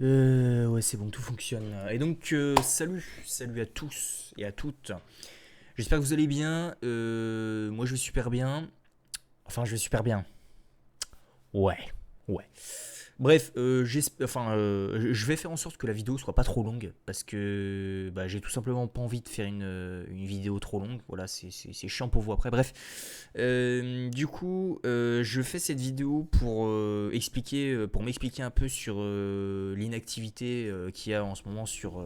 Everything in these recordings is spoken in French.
Ouais, c'est bon, tout fonctionne. Et donc, salut à tous et à toutes. J'espère que vous allez bien. Moi, je vais super bien. Enfin, je vais super bien. Ouais, ouais. Bref, je vais faire en sorte que la vidéo soit pas trop longue parce que bah, j'ai tout simplement pas envie de faire une vidéo trop longue. Voilà, c'est chiant pour vous après. Bref, je fais cette vidéo pour m'expliquer un peu sur l'inactivité qu'il y a en ce moment sur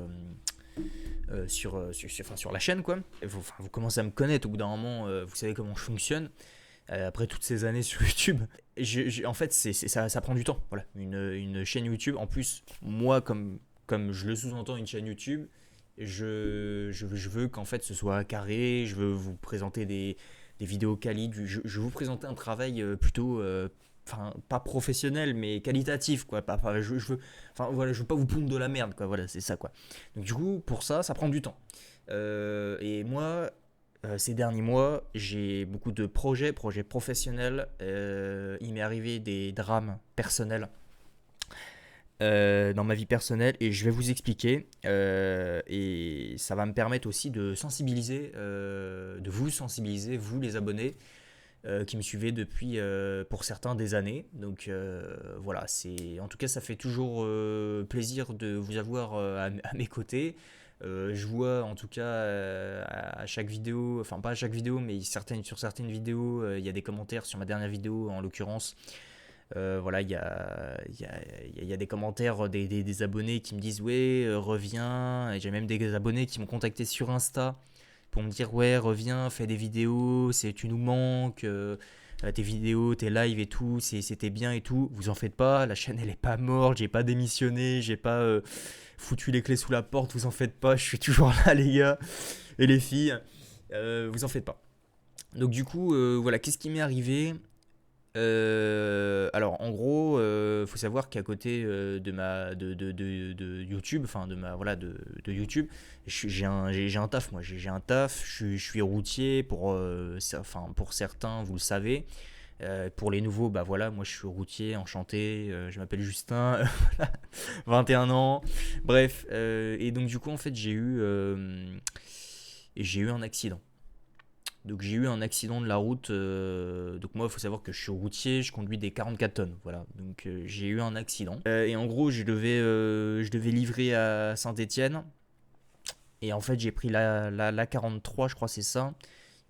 la chaîne, quoi. Vous commencez à me connaître au bout d'un moment, vous savez comment je fonctionne après toutes ces années sur YouTube. En fait, ça prend du temps. Voilà, une chaîne YouTube. En plus, moi, comme je le sous-entends, une chaîne YouTube, je veux qu'en fait ce soit carré. Je veux vous présenter des vidéos quali. Je veux vous présenter un travail plutôt. Enfin, pas professionnel, mais qualitatif, quoi. Je veux pas vous pondre de la merde, quoi. Voilà, c'est ça, quoi. Donc, du coup, pour ça, ça prend du temps. Et moi, ces derniers mois, j'ai beaucoup de projets professionnels. Il m'est arrivé des drames personnels dans ma vie personnelle et je vais vous expliquer. Et ça va me permettre aussi de sensibiliser, de vous sensibiliser, vous les abonnés qui me suivez depuis, pour certains, des années. Donc voilà, en tout cas, ça fait toujours plaisir de vous avoir à mes côtés. Je vois en tout cas à chaque vidéo, enfin pas à chaque vidéo, mais sur certaines vidéos, il y a des commentaires sur ma dernière vidéo en l'occurrence. Voilà, il y a des commentaires des abonnés qui me disent ouais, reviens. Et j'ai même des abonnés qui m'ont contacté sur Insta pour me dire ouais, reviens, fais des vidéos, tu nous manques, tes vidéos, tes lives et tout, c'était bien et tout. Vous en faites pas, la chaîne elle est pas morte, j'ai pas démissionné, j'ai pas foutu les clés sous la porte, vous en faites pas, je suis toujours là les gars et les filles, vous en faites pas. Donc du coup, voilà, qu'est-ce qui m'est arrivé? Alors en gros, faut savoir qu'à côté de YouTube, enfin de YouTube, j'ai un taf moi, j'ai un taf, je suis routier pour certains, vous le savez. Pour les nouveaux, bah voilà, moi je suis routier, enchanté, je m'appelle Justin, 21 ans, bref, et donc du coup en fait j'ai eu un accident. Donc j'ai eu un accident de la route. Donc moi, il faut savoir que je suis routier, je conduis des 44 tonnes. Voilà. Donc j'ai eu un accident. Et en gros, je devais livrer à Saint-Étienne. Et en fait, j'ai pris la 43, je crois c'est ça.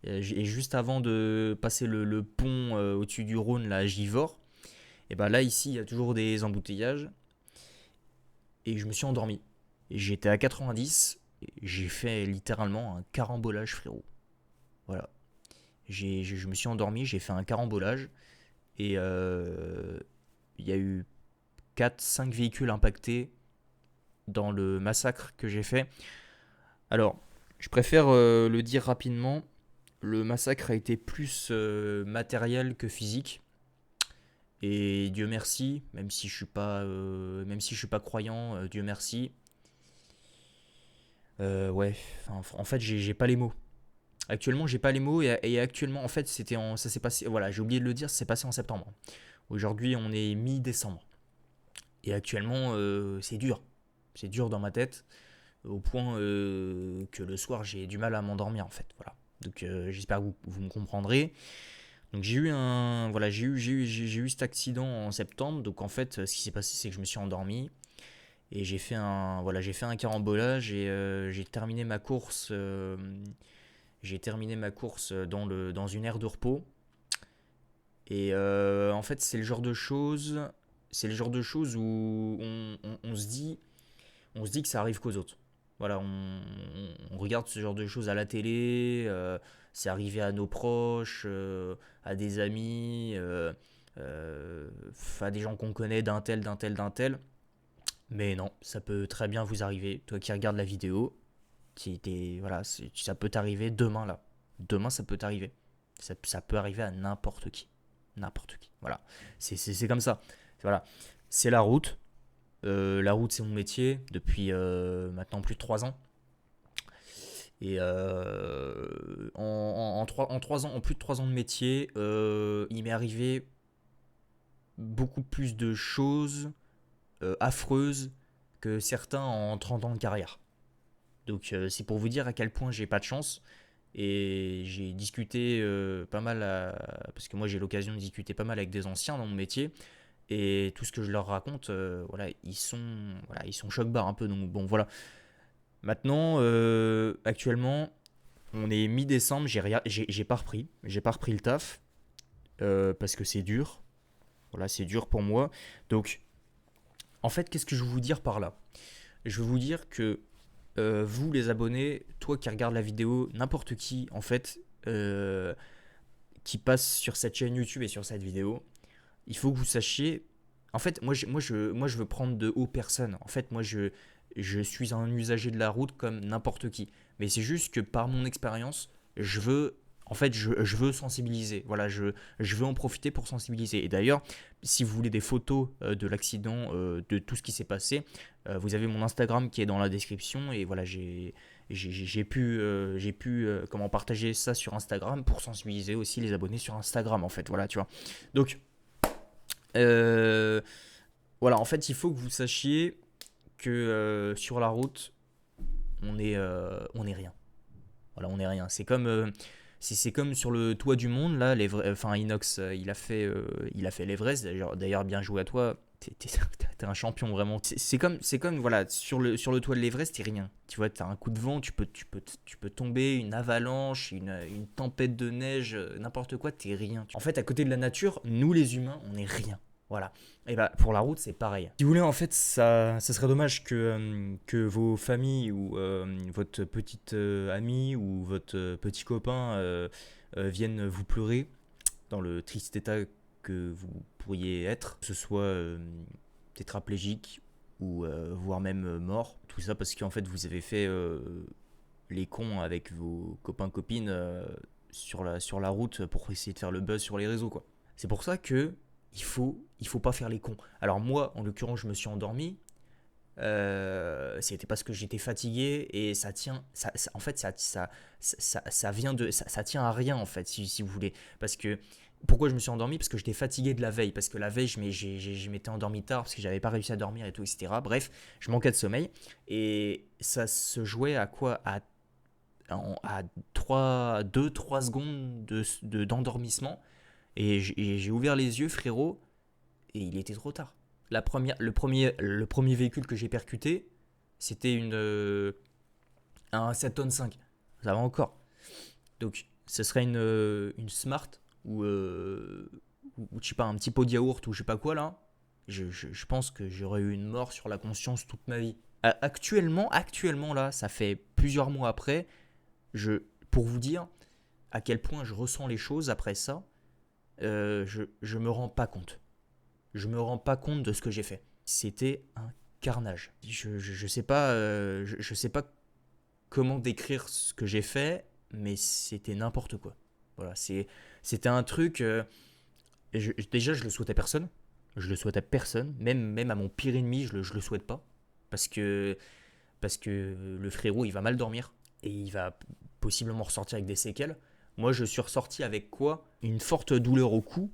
Et juste avant de passer le pont au-dessus du Rhône, là, à Givors, et ben là, ici, il y a toujours des embouteillages. Et je me suis endormi. Et j'étais à 90. Et j'ai fait littéralement un carambolage, frérot. Voilà. Je me suis endormi, j'ai fait un carambolage. Et il y a eu quatre cinq véhicules impactés dans le massacre que j'ai fait. Alors, je préfère le dire rapidement. Le massacre a été plus matériel que physique. Et Dieu merci, même si je suis pas croyant, Dieu merci. Ouais, en fait, j'ai pas les mots. Actuellement, j'ai pas les mots et actuellement, en fait, ça s'est passé. Voilà, j'ai oublié de le dire, ça s'est passé en septembre. Aujourd'hui, on est mi-décembre. Et actuellement, c'est dur. C'est dur dans ma tête, au point que le soir, j'ai du mal à m'endormir, en fait. Voilà. Donc, j'espère que vous me comprendrez. Donc, j'ai eu cet accident en septembre. Donc, en fait, ce qui s'est passé, c'est que je me suis endormi. Et j'ai fait un carambolage et j'ai terminé ma course dans une aire de repos. Et en fait, c'est le genre de choses où on se dit que ça arrive qu'aux autres. Voilà, on regarde ce genre de choses à la télé, c'est arrivé à nos proches, à des amis, à des gens qu'on connaît d'un tel, d'un tel, d'un tel. Mais non, ça peut très bien vous arriver. Toi qui regardes la vidéo, voilà, ça peut t'arriver demain là. Demain, ça peut t'arriver. Ça peut arriver à n'importe qui. N'importe qui. Voilà. C'est comme ça. Voilà. C'est la route, c'est mon métier depuis maintenant plus de 3 ans. Et en 3 ans, en plus de 3 ans de métier, il m'est arrivé beaucoup plus de choses affreuses que certains en 30 ans de carrière. Donc c'est pour vous dire à quel point j'ai pas de chance. Et j'ai discuté pas mal, parce que moi j'ai l'occasion de discuter pas mal avec des anciens dans mon métier. Et tout ce que je leur raconte, voilà, ils sont choc-barre un peu. Donc bon, voilà. Maintenant, actuellement, on est mi-décembre, j'ai pas repris. J'ai pas repris le taf, parce que c'est dur. Voilà, c'est dur pour moi. Donc, en fait, qu'est-ce que je veux vous dire par là? Je veux vous dire que vous, les abonnés, toi qui regardes la vidéo, n'importe qui, en fait, qui passe sur cette chaîne YouTube et sur cette vidéo, il faut que vous sachiez. En fait, moi, je veux prendre de haut personne. En fait, je suis un usager de la route comme n'importe qui. Mais c'est juste que par mon expérience, je veux. En fait, je veux sensibiliser. Voilà, je veux en profiter pour sensibiliser. Et d'ailleurs, si vous voulez des photos de l'accident, de tout ce qui s'est passé, vous avez mon Instagram qui est dans la description. Et voilà, j'ai pu comment partager ça sur Instagram pour sensibiliser aussi les abonnés sur Instagram, en fait. Voilà, tu vois. Donc, euh, voilà, en fait, il faut que vous sachiez que sur la route, on est rien. Voilà, on est rien. C'est comme sur le toit du monde là, enfin Inox, il a fait l'Everest. D'ailleurs, bien joué à toi. T'es un champion vraiment. C'est comme voilà, sur le toit de l'Everest, t'es rien. Tu vois, t'as un coup de vent, tu peux tomber, une avalanche, une tempête de neige, n'importe quoi, t'es rien. En fait, à côté de la nature, nous les humains, on est rien. Voilà. Et bah pour la route, c'est pareil. Si vous voulez, en fait, ça serait dommage que vos familles ou votre petite amie ou votre petit copain viennent vous pleurer dans le triste état que vous pourriez être, que ce soit tétraplégique ou voire même mort. Tout ça parce qu'en fait, vous avez fait les cons avec vos copains copines sur la route pour essayer de faire le buzz sur les réseaux, quoi. C'est pour ça que il faut pas faire les cons. Alors moi, en l'occurrence, je me suis endormi. C'était parce que j'étais fatigué et ça tient. En fait, ça vient de. Ça tient à rien en fait, si vous voulez. Parce que pourquoi je me suis endormi? Parce que j'étais fatigué de la veille. Parce que la veille, je m'étais endormi tard parce que j'avais pas réussi à dormir et tout, etc. Bref, je manquais de sommeil et ça se jouait à quoi? À 2-3 secondes d'endormissement et j'ai ouvert les yeux, frérot, et il était trop tard. Le premier véhicule que j'ai percuté, c'était un 7 tonnes 5. Ça va encore. Donc, ce serait une Smart ou je sais pas, un petit pot de yaourt ou je sais pas quoi là. Je pense que j'aurais eu une mort sur la conscience toute ma vie. Actuellement là, ça fait plusieurs mois après, pour vous dire à quel point je ressens les choses après ça, je me rends pas compte. Je me rends pas compte de ce que j'ai fait. C'était un carnage. Je sais pas, je sais pas comment décrire ce que j'ai fait, mais c'était n'importe quoi. Voilà, c'était un truc. Déjà, je le souhaite à personne. Je le souhaite à personne, même à mon pire ennemi, je le souhaite pas, parce que le frérot, il va mal dormir et il va possiblement ressortir avec des séquelles. Moi, je suis ressorti avec quoi? Une forte douleur au cou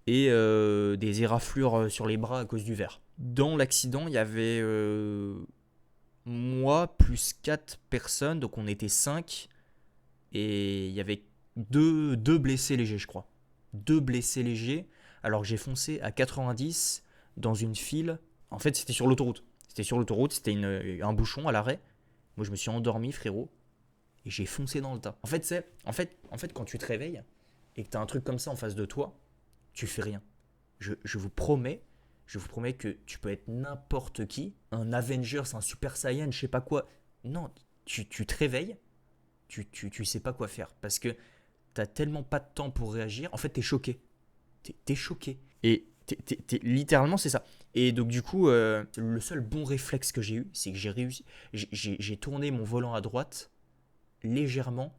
et des éraflures sur les bras à cause du verre. Dans l'accident, il y avait moi plus 4 personnes, donc on était 5, et il y avait deux blessés légers, je crois. Deux blessés légers, alors que j'ai foncé à 90 dans une file. En fait, c'était sur l'autoroute. C'était un bouchon à l'arrêt. Moi, je me suis endormi, frérot, et j'ai foncé dans le tas. En fait, quand tu te réveilles et que tu as un truc comme ça en face de toi, tu fais rien. Je vous promets que tu peux être n'importe qui, un Avengers, un Super Saiyan, je sais pas quoi. Non, tu te réveilles, tu sais pas quoi faire parce que t'as tellement pas de temps pour réagir. En fait, t'es choqué. T'es choqué. Et littéralement, c'est ça. Et donc, du coup, le seul bon réflexe que j'ai eu, c'est que j'ai réussi. J'ai tourné mon volant à droite légèrement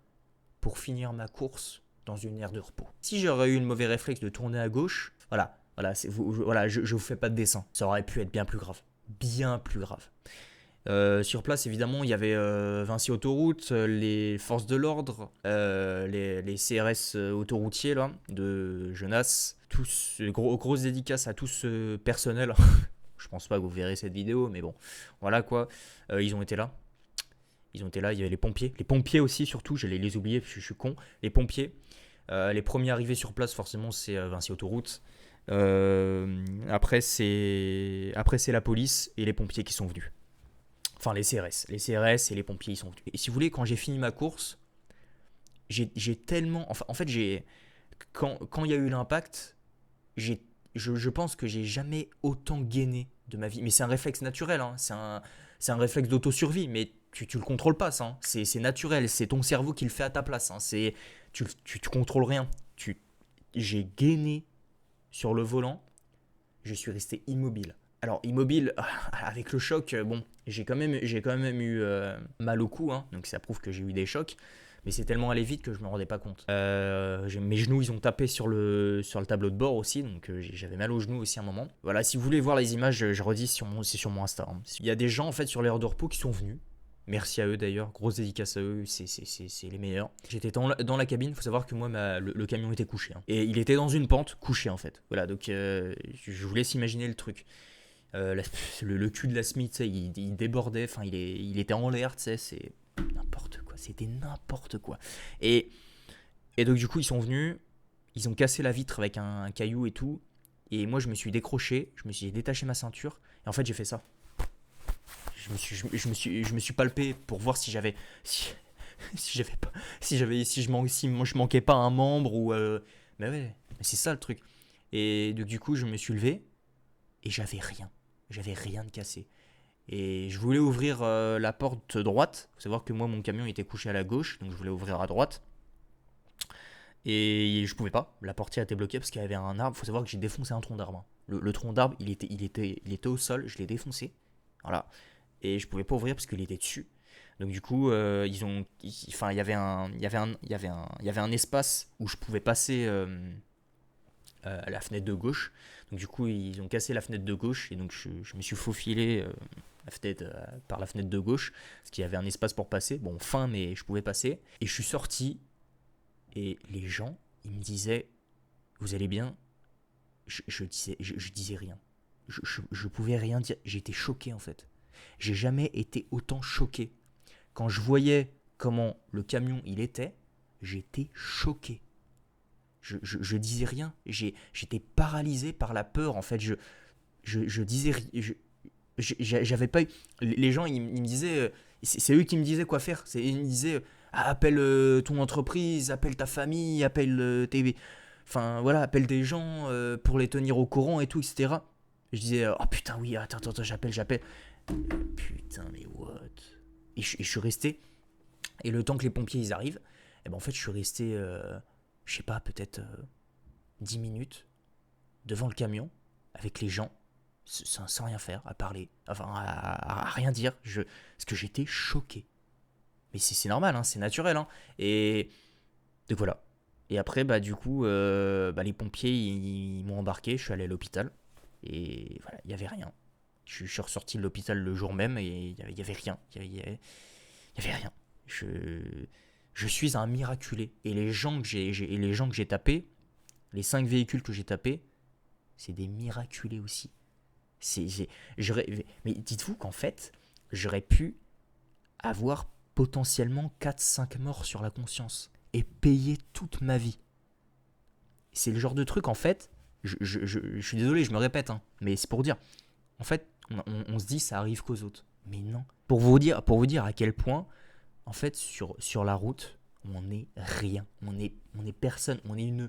pour finir ma course dans une aire de repos. Si j'aurais eu une mauvais réflexe de tourner à gauche, voilà, je vous fais pas de dessin. Ça aurait pu être bien plus grave. Bien plus grave. Sur place, évidemment, il y avait Vinci Autoroute, les forces de l'ordre, les CRS autoroutiers là, de Genasse. Tous, grosse dédicace à tout ce personnel. je pense pas que vous verrez cette vidéo, mais bon, voilà quoi. Ils ont été là. Ils ont été là, il y avait les pompiers. Les pompiers aussi, surtout, j'allais les oublier, parce que je suis con. Les pompiers, les premiers arrivés sur place, forcément, c'est Vinci Autoroute. Après, c'est la police et les pompiers qui sont venus. Enfin, les CRS. Les CRS et les pompiers, ils sont venus. Et si vous voulez, quand j'ai fini ma course, j'ai tellement... Enfin, en fait, quand il y a eu l'impact, je pense que j'ai jamais autant gainé de ma vie. Mais c'est un réflexe naturel, hein. C'est un réflexe d'autosurvie, mais tu le contrôles pas, ça, hein. C'est naturel, c'est ton cerveau qui le fait à ta place, hein. Tu contrôles rien. J'ai gainé sur le volant, je suis resté immobile. Alors immobile, avec le choc, bon, j'ai quand même eu mal au cou, hein, donc ça prouve que j'ai eu des chocs, mais c'est tellement allé vite que je me rendais pas compte. Mes genoux, ils ont tapé sur le tableau de bord aussi, donc j'avais mal aux genoux aussi à un moment. Voilà, si vous voulez voir les images, je redis, c'est sur mon Insta, hein. Il y a des gens en fait sur l'aire de repos qui sont venus. Merci à eux d'ailleurs, grosse dédicace à eux, c'est les meilleurs. J'étais dans la cabine, il faut savoir que moi le camion était couché, hein. Et il était dans une pente, couché en fait. Voilà, donc je vous laisse imaginer le truc. Le cul de la Smith, il débordait, enfin il était en l'air, tu sais, c'est n'importe quoi, c'était n'importe quoi. Et donc du coup ils sont venus, ils ont cassé la vitre avec un caillou et tout, et moi je me suis décroché, je me suis détaché ma ceinture, et en fait j'ai fait ça. Je me suis palpé pour voir si j'avais si je manquais pas un membre ou mais ouais, mais c'est ça le truc. Et donc du coup je me suis levé et j'avais rien de cassé. Et je voulais ouvrir la porte droite. Faut savoir que moi mon camion était couché à la gauche, donc je voulais ouvrir à droite. Et je pouvais pas. La portière était bloquée parce qu'il y avait un arbre. Faut savoir que j'ai défoncé un tronc d'arbre. Le tronc d'arbre, il était au sol. Je l'ai défoncé. Voilà. Et je pouvais pas ouvrir parce qu'il était dessus. Donc du coup, il y avait un espace où je pouvais passer à la fenêtre de gauche. Donc du coup, ils ont cassé la fenêtre de gauche et donc je me suis faufilé par la fenêtre de gauche parce qu'il y avait un espace pour passer. Bon, fin, mais je pouvais passer. Et je suis sorti et les gens, ils me disaient, vous allez bien? Je disais rien. Je pouvais rien dire. J'étais choqué en fait. J'ai jamais été autant choqué. Quand je voyais comment le camion il était, j'étais choqué. Je disais rien. J'étais paralysé par la peur. En fait, je disais j'avais pas eu... Les gens, ils me disaient... C'est eux qui me disaient quoi faire. Ils me disaient, appelle ton entreprise, appelle ta famille, appelle tes... Enfin, voilà, appelle des gens pour les tenir au courant et tout, etc. Je disais, oh putain, oui, attends, j'appelle. Putain, mais what? Et je suis resté. Et le temps que les pompiers ils arrivent, et ben en fait, je suis resté, je sais pas, peut-être 10 minutes devant le camion avec les gens, sans rien faire, à parler, enfin, à rien dire, parce que j'étais choqué. Mais c'est normal, hein, c'est naturel, hein. Et donc voilà. Et après, bah, du coup, les pompiers ils m'ont embarqué, je suis allé à l'hôpital. Et voilà, il n'y avait rien. Je suis ressorti de l'hôpital le jour même et il n'y avait rien. Il y avait rien. Je suis un miraculé. Et les gens que j'ai tapés, les 5 véhicules que j'ai tapés, c'est des miraculés aussi. Mais dites-vous qu'en fait, j'aurais pu avoir potentiellement 4-5 morts sur la conscience et payer toute ma vie. C'est le genre de truc, en fait, je suis désolé, je me répète, hein, mais c'est pour dire, en fait, on se dit ça arrive qu'aux autres. Mais non. Pour vous dire à quel point, en fait, sur la route, on n'est rien. On est personne. On est une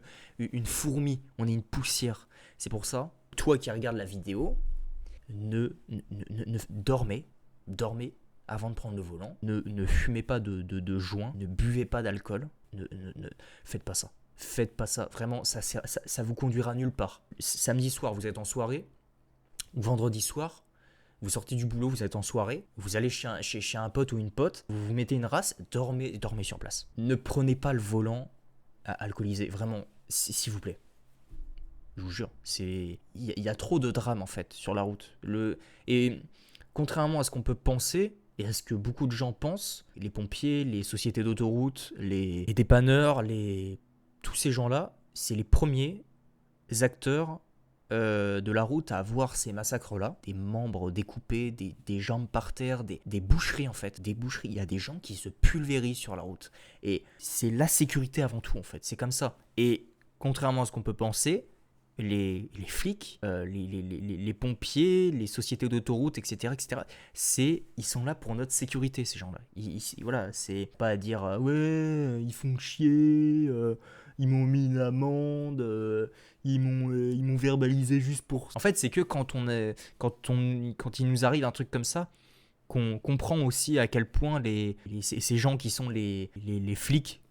fourmi. On est une poussière. C'est pour ça, toi qui regardes la vidéo, dormez avant de prendre le volant. Ne fumez pas de joint. Ne buvez pas d'alcool. Faites pas ça. Faites pas ça. Vraiment, ça vous conduira nulle part. Samedi soir, vous êtes en soirée. Ou vendredi soir, vous sortez du boulot, vous êtes en soirée, vous allez chez un pote ou une pote, vous vous mettez une race, dormez sur place. Ne prenez pas le volant alcoolisé, vraiment, s'il vous plaît. Je vous jure, il y a trop de drames en fait sur la route. Et contrairement à ce qu'on peut penser, et à ce que beaucoup de gens pensent, les pompiers, les sociétés d'autoroute, les dépanneurs, tous ces gens-là, c'est les premiers acteurs de la route à voir ces massacres-là, des membres découpés, des jambes par terre, des boucheries en fait, des boucheries. Il y a des gens qui se pulvérisent sur la route. Et c'est la sécurité avant tout en fait, c'est comme ça. Et contrairement à ce qu'on peut penser, les flics, les pompiers, les sociétés d'autoroute, etc., ils sont là pour notre sécurité, ces gens-là. Voilà, c'est pas à dire ouais, ils font chier, ils m'ont mis une amende, ils m'ont verbalisé juste pour. En fait, c'est que quand il nous arrive un truc comme ça, qu'on comprend aussi à quel point ces gens qui sont les flics,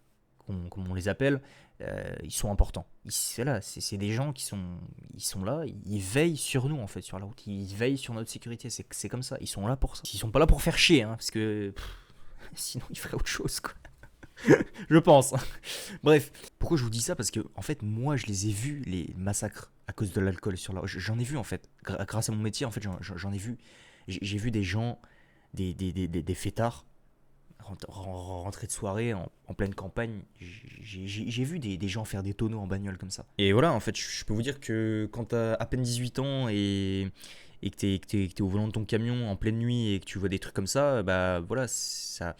comme on les appelle, ils sont importants. C'est des gens ils sont là, ils veillent sur nous en fait, sur la route, ils veillent sur notre sécurité, c'est comme ça, ils sont là pour ça. Ils sont pas là pour faire chier, hein, parce que sinon ils feraient autre chose quoi. Je pense. Bref, pourquoi je vous dis ça? Parce que en fait, moi je les ai vus, les massacres, à cause de l'alcool sur la route. J'en ai vu en fait, grâce à mon métier en fait, j'en ai vu. J'ai vu des gens, des fêtards rentrer de soirée en pleine campagne. J'ai vu des gens faire des tonneaux en bagnole comme ça. Et voilà, en fait, je peux vous dire que quand t'as à peine 18 ans et que t'es au volant de ton camion en pleine nuit et que tu vois des trucs comme ça, bah voilà, ça,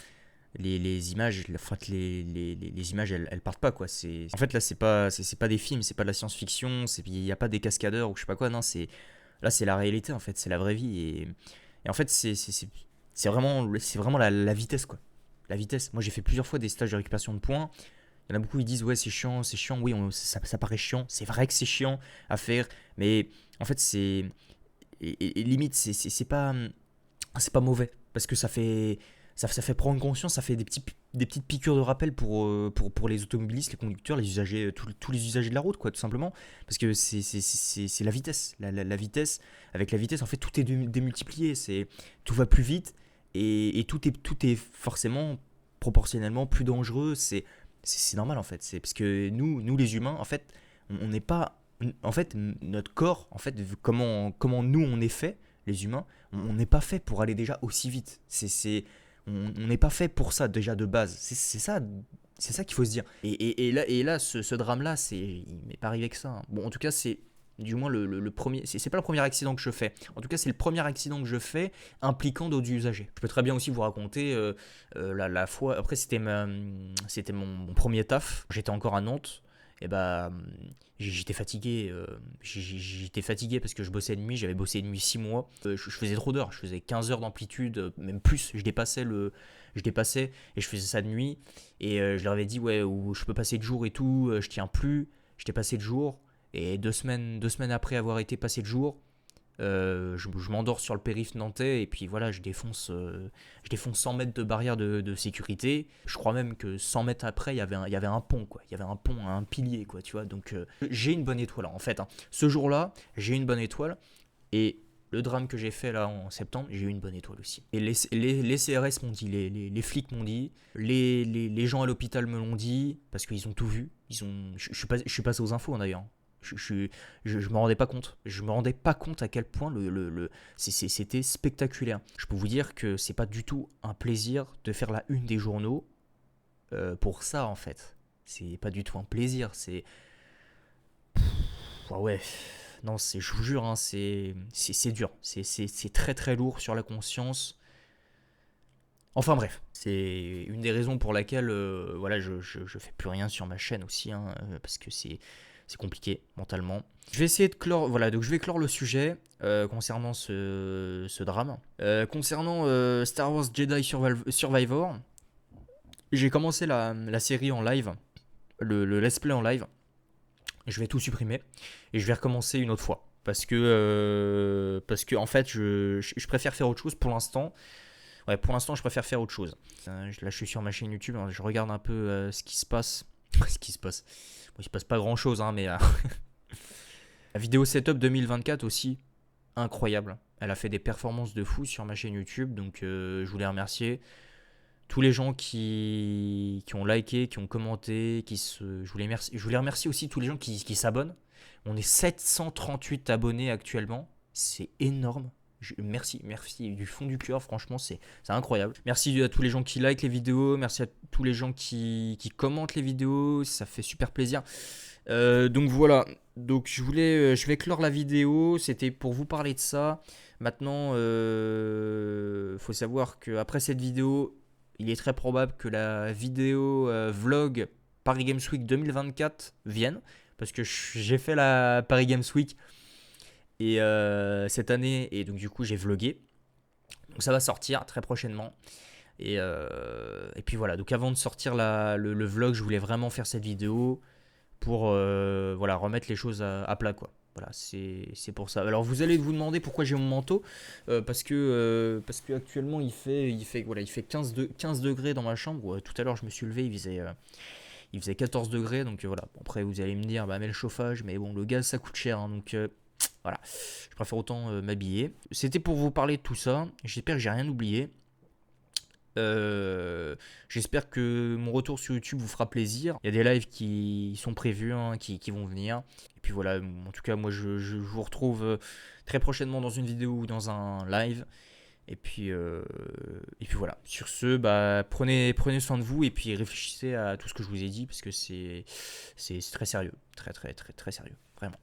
les images, enfin, les images, elles partent pas quoi. En fait, là, c'est pas des films, c'est pas de la science-fiction, il n'y a pas des cascadeurs ou je sais pas quoi, non, là, c'est la réalité en fait, c'est la vraie vie. Et en fait, c'est vraiment la vitesse quoi. La vitesse. Moi, j'ai fait plusieurs fois des stages de récupération de points. Il y en a beaucoup qui disent ouais, c'est chiant, c'est chiant. Oui, ça paraît chiant. C'est vrai que c'est chiant à faire, mais en fait, et limite, c'est pas mauvais parce que ça fait prendre conscience, ça fait des petites piqûres de rappel pour les automobilistes, les conducteurs, les usagers, tous les usagers de la route, quoi, tout simplement. Parce que c'est la vitesse. La vitesse, avec la vitesse, en fait, tout est démultiplié. Tout va plus vite et tout est forcément proportionnellement plus dangereux. C'est normal, en fait. C'est parce que nous, les humains, en fait, on n'est pas. En fait, notre corps, en fait, comment nous, on est fait, les humains, on n'est pas fait pour aller déjà aussi vite. On n'est pas fait pour ça déjà de base. C'est ça qu'il faut se dire. Et là ce drame-là, il m'est pas arrivé que ça, hein. Bon, en tout cas, c'est du moins le premier. C'est pas le premier accident que je fais. En tout cas, c'est le premier accident que je fais impliquant d'autres usagers. Je peux très bien aussi vous raconter la fois. Après, c'était mon premier taf. J'étais encore à Nantes. Et bah, j'étais fatigué. J'étais fatigué parce que je bossais de nuit. J'avais bossé de nuit 6 mois. Je faisais trop d'heures. Je faisais 15 heures d'amplitude, même plus. Je dépassais et je faisais ça de nuit. Et je leur avais dit, ouais, ou je peux passer de jour et tout. Je tiens plus. J'étais passé de jour. Et 2 semaines après avoir été passé de jour, je m'endors sur le périph' nantais et puis voilà, je défonce 100 mètres de barrière de sécurité. Je crois même que 100 mètres après, il y avait un pont, quoi. Il y avait un pont, un pilier, quoi, tu vois. Donc j'ai une bonne étoile, en fait, hein. Ce jour-là, j'ai une bonne étoile. Et le drame que j'ai fait là en septembre, j'ai eu une bonne étoile aussi. Et les CRS m'ont dit, les flics m'ont dit, les gens à l'hôpital me l'ont dit, parce qu'ils ont tout vu. Je suis passé aux infos, hein, d'ailleurs. Je me rendais pas compte. Je me rendais pas compte à quel point c'était spectaculaire. Je peux vous dire que c'est pas du tout un plaisir de faire la une des journaux pour ça en fait. C'est pas du tout un plaisir. Ah ouais. Non, je vous jure, hein, c'est dur. C'est très très lourd sur la conscience. Enfin bref, c'est une des raisons pour laquelle voilà, je fais plus rien sur ma chaîne aussi, hein, parce que c'est compliqué mentalement. Je vais essayer de clore, voilà, donc je vais clore le sujet concernant ce drame. Concernant Star Wars Jedi Survivor, j'ai commencé la série en live, le let's play en live. Je vais tout supprimer et je vais recommencer une autre fois. Parce que en fait, je préfère faire autre chose pour l'instant. Ouais, pour l'instant, je préfère faire autre chose. Là, je suis sur ma chaîne YouTube, hein, je regarde un peu ce qui se passe. Ce qui se passe. Bon, il se passe pas grand chose, hein, mais. La vidéo setup 2024 aussi, incroyable. Elle a fait des performances de fou sur ma chaîne YouTube, donc je voulais remercier tous les gens qui ont liké, qui ont commenté, je voulais remercier aussi tous les gens qui s'abonnent. On est 738 abonnés actuellement, c'est énorme. Merci du fond du cœur, franchement c'est incroyable. Merci à tous les gens qui likent les vidéos, merci à tous les gens qui commentent les vidéos, ça fait super plaisir. Donc voilà, donc je vais clore la vidéo, c'était pour vous parler de ça. Maintenant, faut savoir qu'après cette vidéo, il est très probable que la vidéo vlog Paris Games Week 2024 vienne, parce que j'ai fait la Paris Games Week et cette année, et donc du coup j'ai vlogué. Donc ça va sortir très prochainement. Et puis voilà, donc avant de sortir le vlog, je voulais vraiment faire cette vidéo pour voilà, remettre les choses à plat, quoi. Voilà, c'est pour ça. Alors vous allez vous demander pourquoi j'ai mon manteau, parce que actuellement il fait 15 degrés dans ma chambre. Tout à l'heure je me suis levé, il faisait 14 degrés, donc voilà. Bon, après vous allez me dire, bah mets le chauffage, mais bon, le gaz ça coûte cher, hein, donc voilà, je préfère autant m'habiller. C'était pour vous parler de tout ça, j'espère que j'ai rien oublié. J'espère que mon retour sur YouTube vous fera plaisir. Il y a des lives qui sont prévus, hein, qui vont venir. Et puis voilà, en tout cas, moi je vous retrouve très prochainement dans une vidéo ou dans un live. Et puis voilà. Sur ce, bah, prenez soin de vous et puis réfléchissez à tout ce que je vous ai dit parce que c'est très sérieux. Très, très, très, très sérieux. Vraiment.